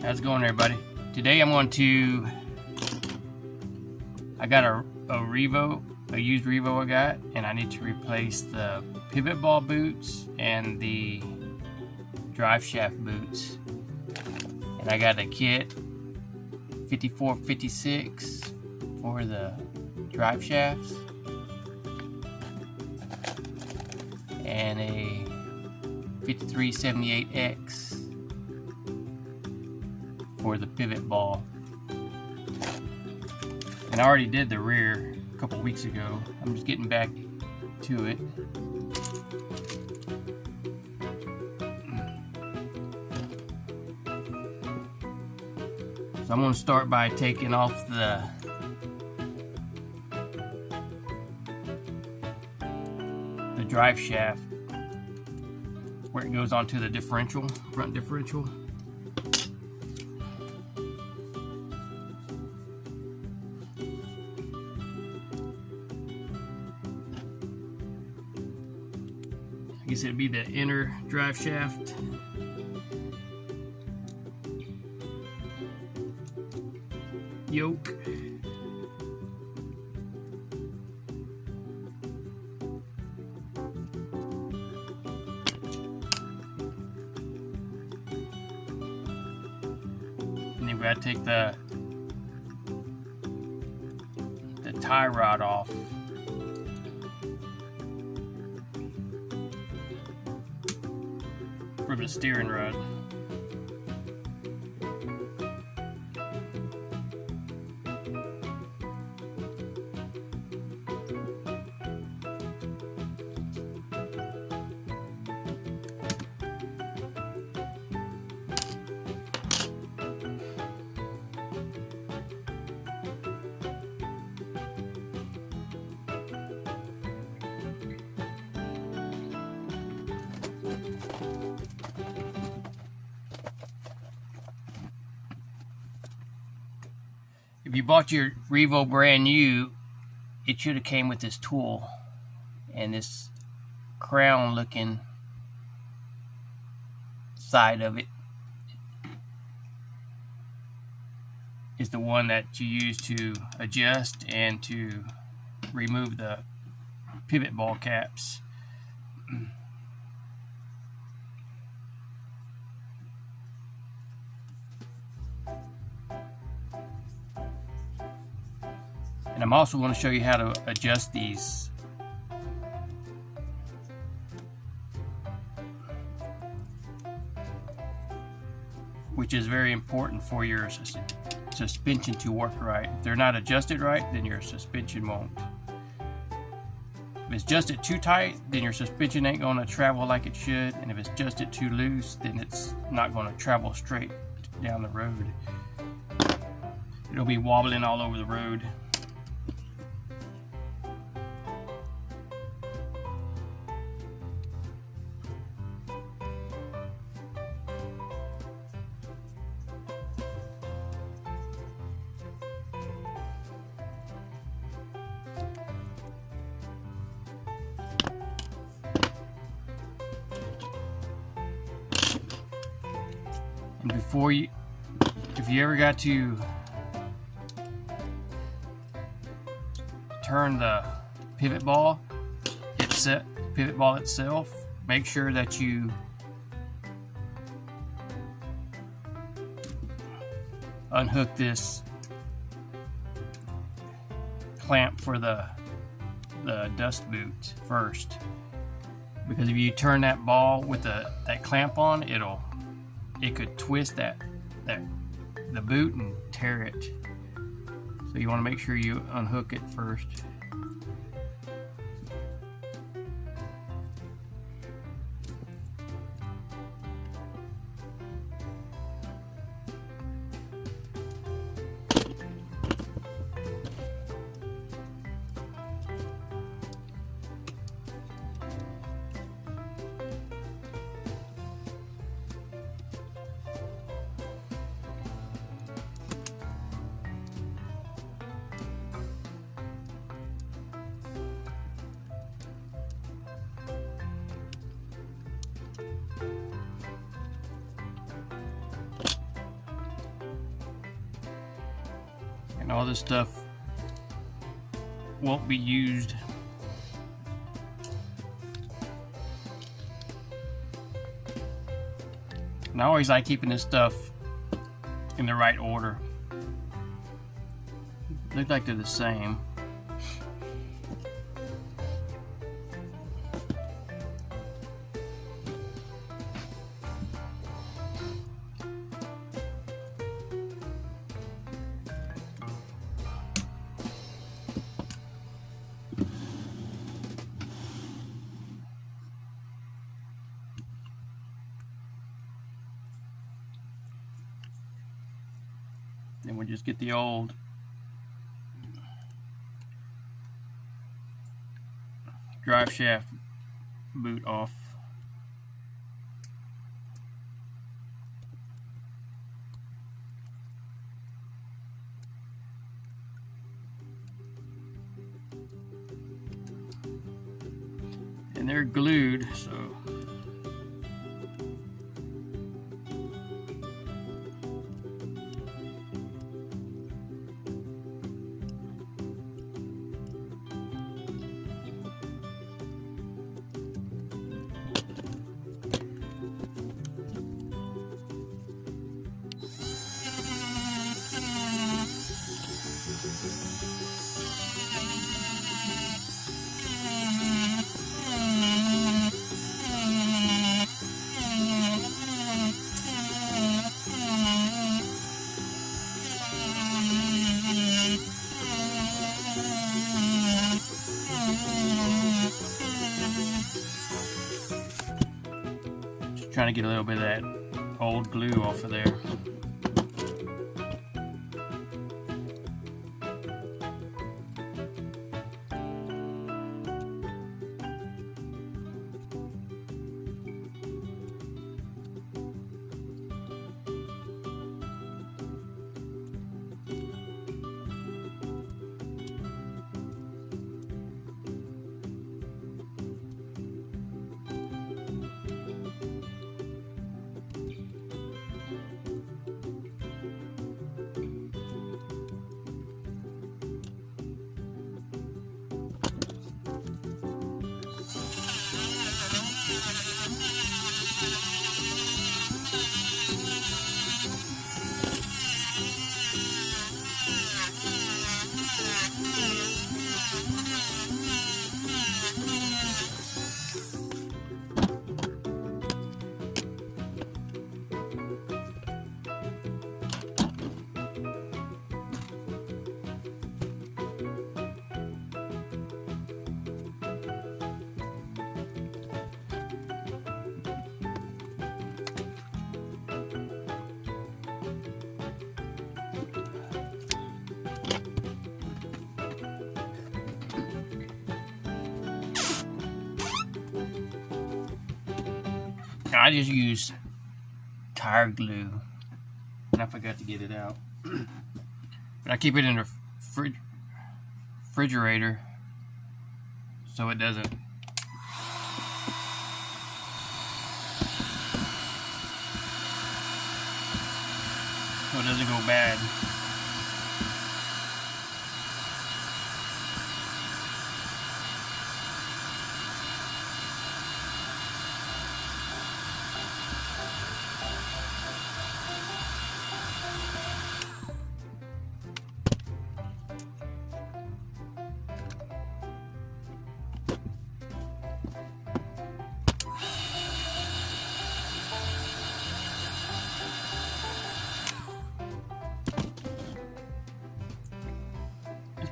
How's it going, everybody? Today I got a Revo, a used Revo I got, and I need to replace the pivot ball boots and the drive shaft boots. And I got a kit 5456 for the drive shafts and a 5378X for the pivot ball. And I already did the rear a couple weeks ago. I'm just getting back to it. So I'm going to start by taking off the drive shaft where it goes onto the differential, front differential. I guess it'd be the inner drive shaft. Yoke. And then we gotta take the tie rod off. For the steering rod. If you bought your Revo brand new, it should have came with this tool, and this crown looking side of it is the one that you use to adjust and to remove the pivot ball caps. And I'm also going to show you how to adjust these. Which is very important for your suspension to work right. If they're not adjusted right, then your suspension won't. If it's adjusted too tight, then your suspension ain't going to travel like it should. And if it's adjusted too loose, then it's not going to travel straight down the road. It'll be wobbling all over the road. And before you, if you ever got to turn the pivot ball itself, make sure that you unhook this clamp for the dust boot first, because if you turn that ball with that clamp on, it could twist the boot and tear it. So you want to make sure you unhook it first. And all this stuff won't be used. And I always like keeping this stuff in the right order. Look like they're the same. Then we'll just get the old drive shaft boot off. And they're glued, so trying to get a little bit of that old glue off of there. I just use tire glue, and I forgot to get it out. But I keep it in the refrigerator so it doesn't go bad.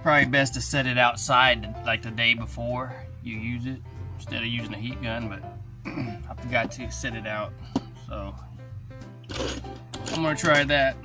Probably best to set it outside like the day before you use it instead of using a heat gun, but I forgot to set it out, so I'm gonna try that.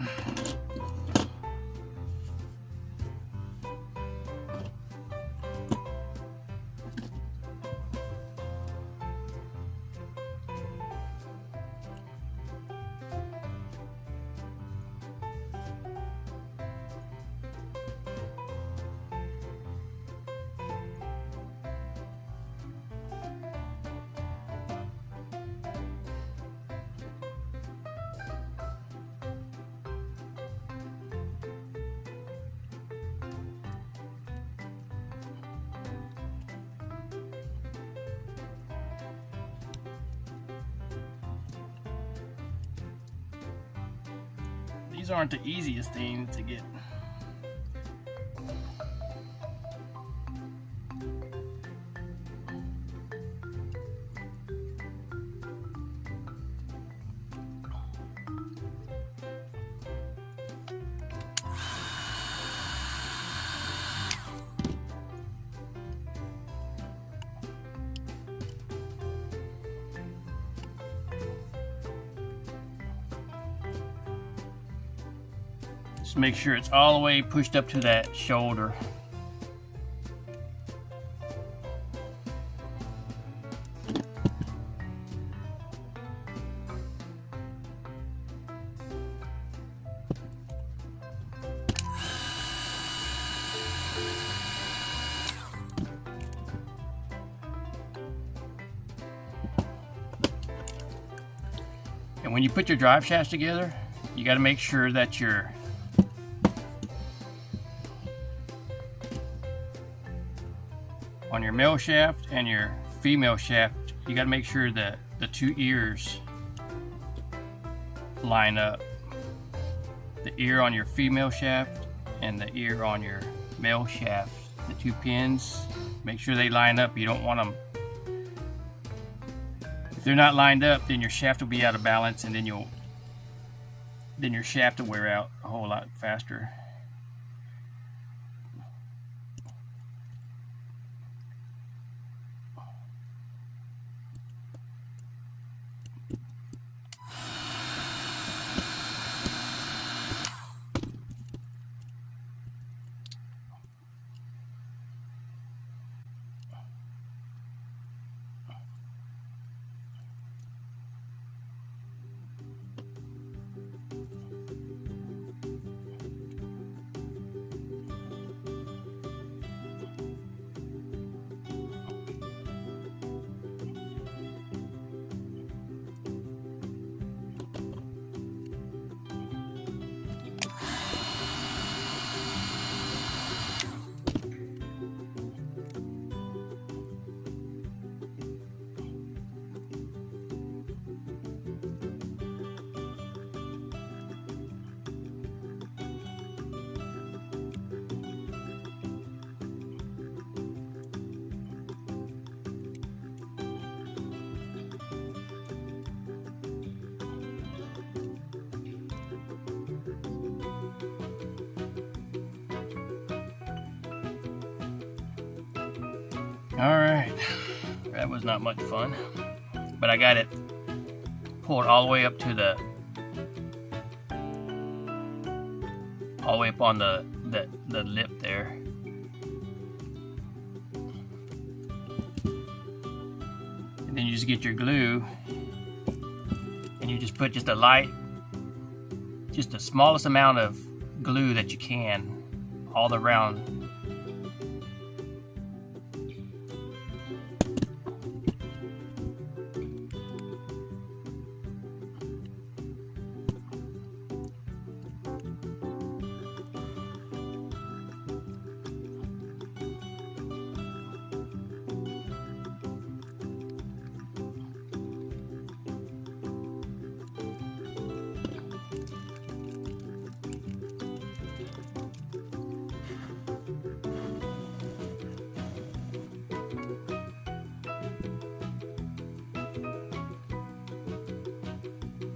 These aren't the easiest things to get. Just make sure it's all the way pushed up to that shoulder. And when you put your drive shafts together, you got to make sure that your on your male shaft and your female shaft, you got to make sure that the two ears line up. The ear on your female shaft and the ear on your male shaft, the two pins, make sure they line up. You don't want them, if they're not lined up, then your shaft will be out of balance, and then your shaft will wear out a whole lot faster. Alright, that was not much fun, but I got it pulled all the way up to all the way up on the lip there. And then you just get your glue and you just put just the smallest amount of glue that you can all around.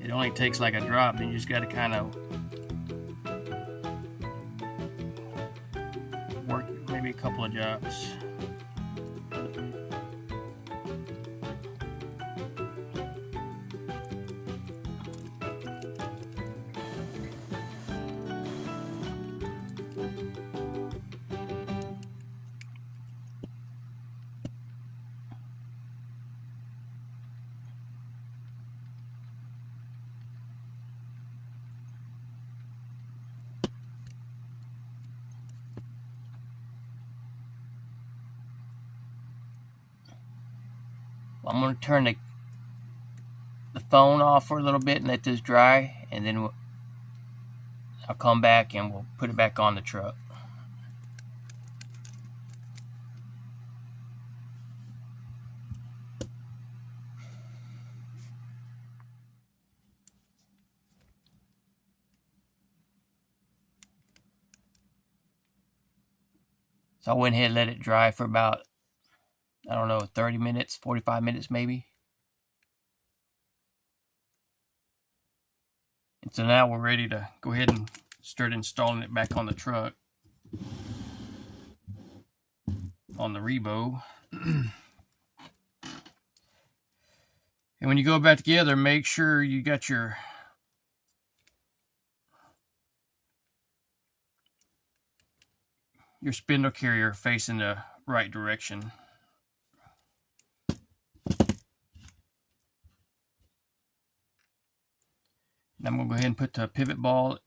It only takes like a drop, and you just got to kind of work maybe a couple of drops. I'm going to turn the phone off for a little bit and let this dry, and then I'll come back and we'll put it back on the truck. So I went ahead and let it dry for about, I don't know, 30 minutes, 45 minutes maybe. And so now we're ready to go ahead and start installing it back on the truck, on the Revo. And when you go back together, make sure you got your spindle carrier facing the right direction. And I'm going to go ahead and put the pivot ball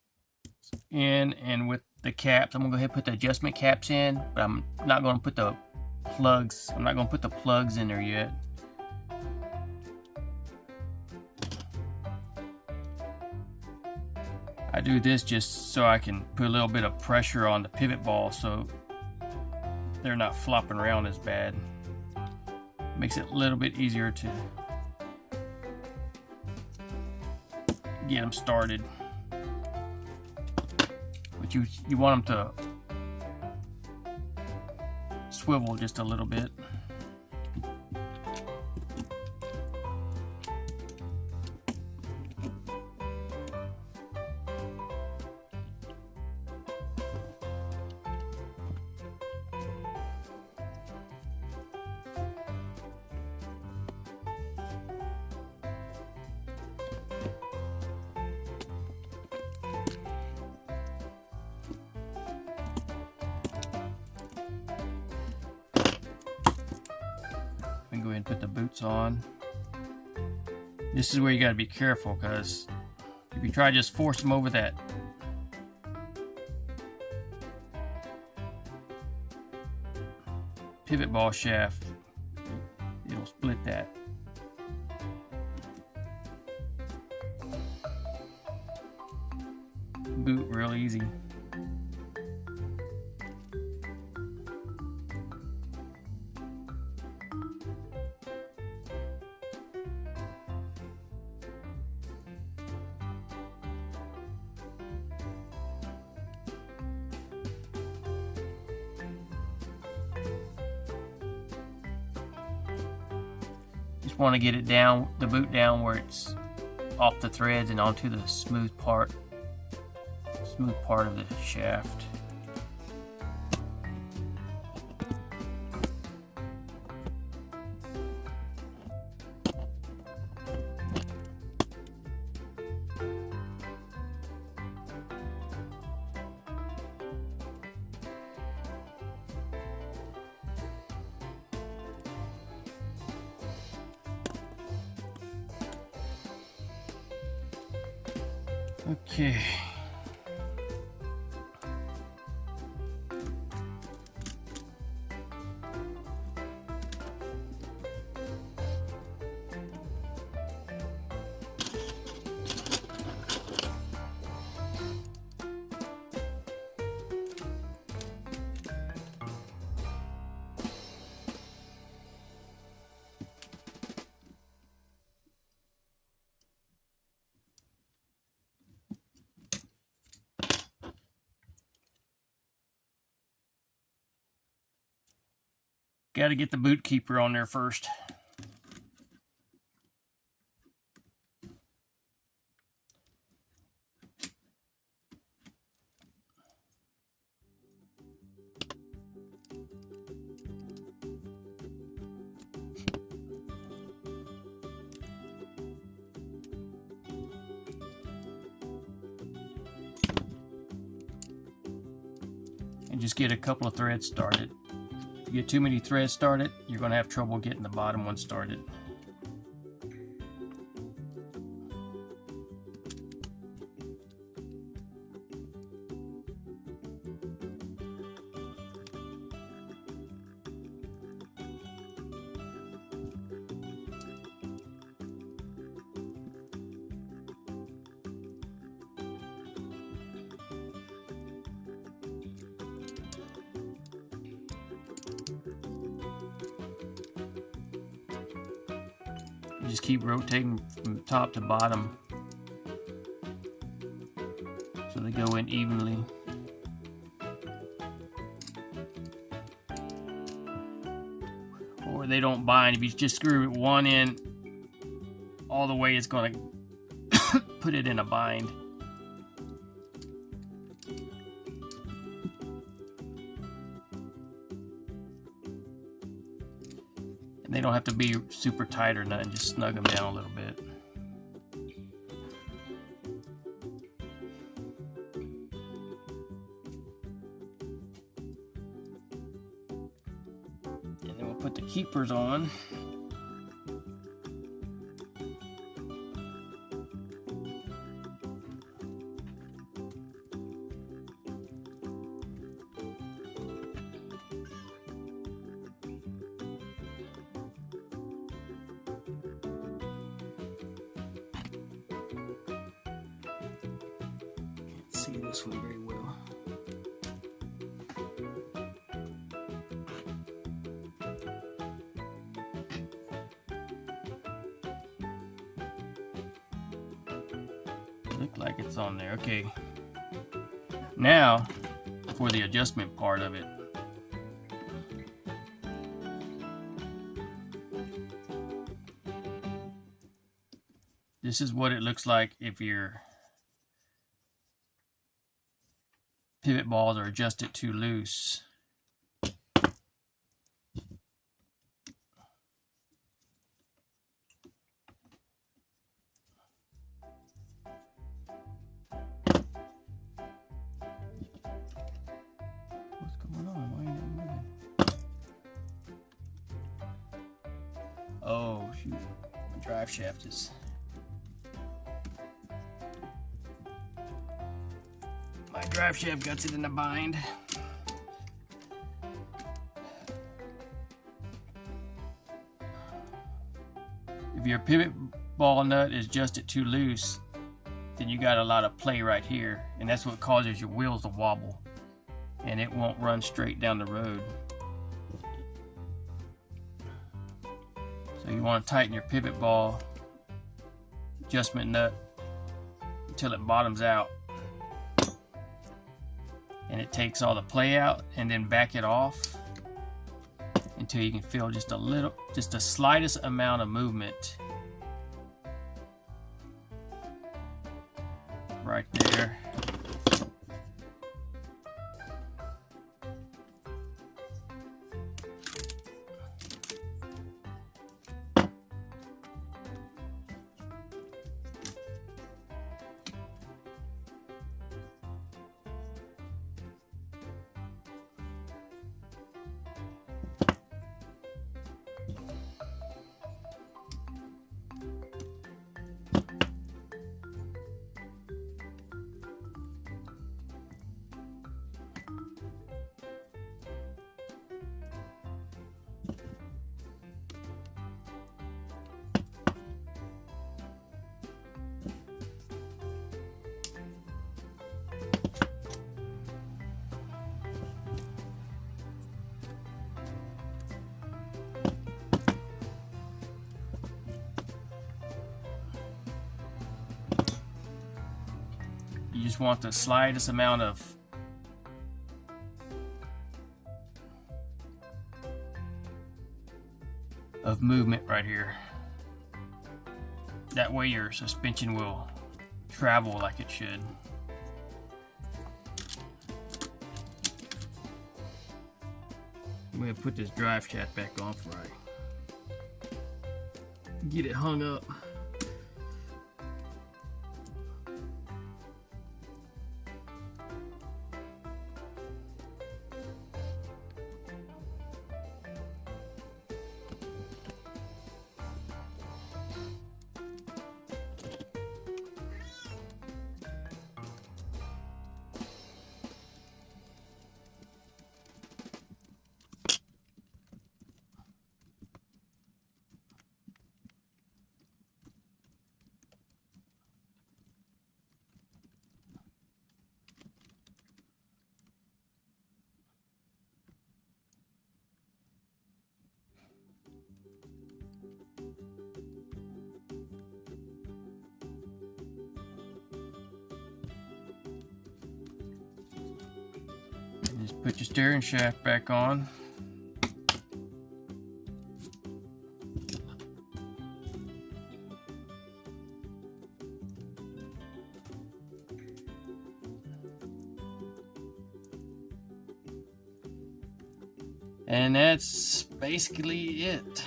in, and with the caps, I'm going to go ahead and put the adjustment caps in, but I'm not going to put the plugs. I'm not going to put the plugs in there yet. I do this just so I can put a little bit of pressure on the pivot ball so they're not flopping around as bad. Makes it a little bit easier to get them started. But you want them to swivel just a little bit. Go ahead and put the boots on. This is where you got to be careful, because if you try to just force them over that pivot ball shaft, it'll split that. Boot real easy. Just want to get it down, the boot down where it's off the threads and onto the smooth part of the shaft. Okay. Got to get the boot keeper on there first. And just get a couple of threads started. If you get too many threads started, you're going to have trouble getting the bottom one started. You just keep rotating from top to bottom so they go in evenly. or they don't bind. If you just screw one in all the way, it's going to put it in a bind. And they don't have to be super tight or nothing, just snug them down a little bit. And then we'll put the keepers on. See this one very well. Look like it's on there. Okay. Now for the adjustment part of it. This is what it looks like if your pivot balls are adjusted too loose. What's going on? Why ain't it moving? Oh shoot, my drive shaft is... My drive shaft got it in a bind. If your pivot ball nut is adjusted too loose, then you got a lot of play right here, and that's what causes your wheels to wobble, and it won't run straight down the road. So you want to tighten your pivot ball adjustment nut until it bottoms out. And it takes all the play out, and then back it off until you can feel just a little, just the slightest amount of movement right there. You just want the slightest amount of movement right here. That way your suspension will travel like it should. I'm going to put this drive shaft back on before I get it hung up. Just put your steering shaft back on. And that's basically it.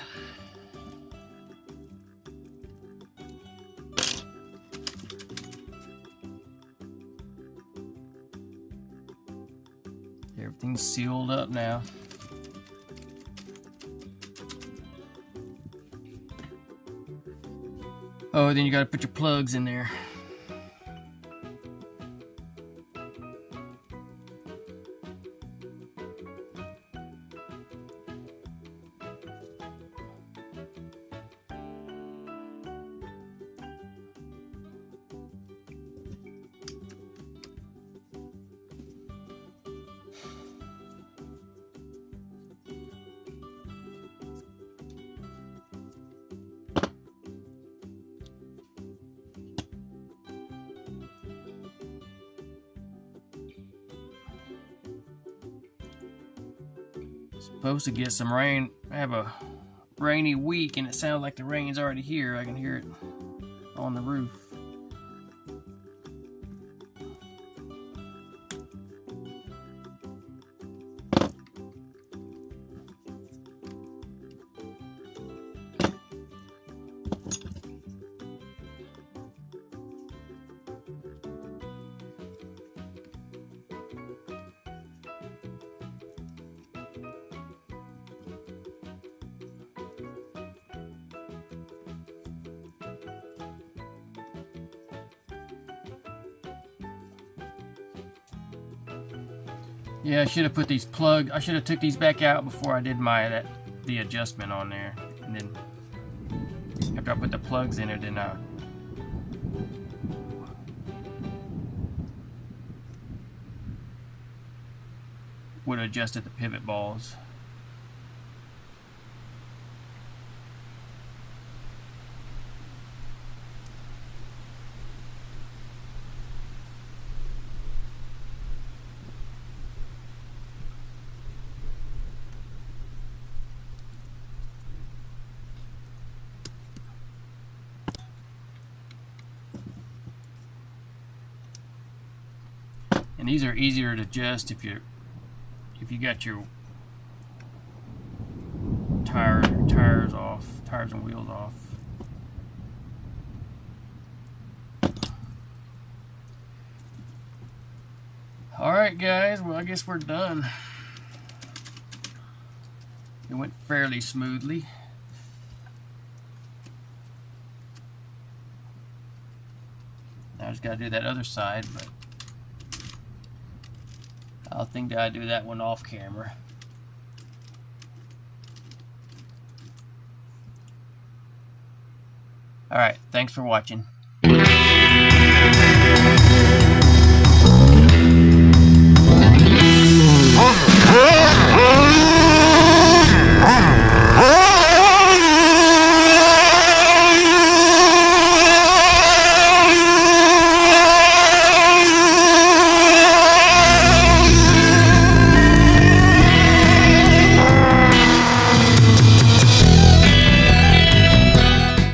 Everything's sealed up now. Oh, then you got to put your plugs in there. Supposed to get some rain. I have a rainy week and it sounds like the rain's already here. I can hear it on the roof. Yeah, I should have put these I should have took these back out before I did the adjustment on there. And then after I put the plugs in it, then I would have adjusted the pivot balls. And these are easier to adjust if you got your tires and wheels off. Alright guys, well I guess we're done. It went fairly smoothly. Now I just gotta do that other side, but I think I do that one off camera. Alright, thanks for watching.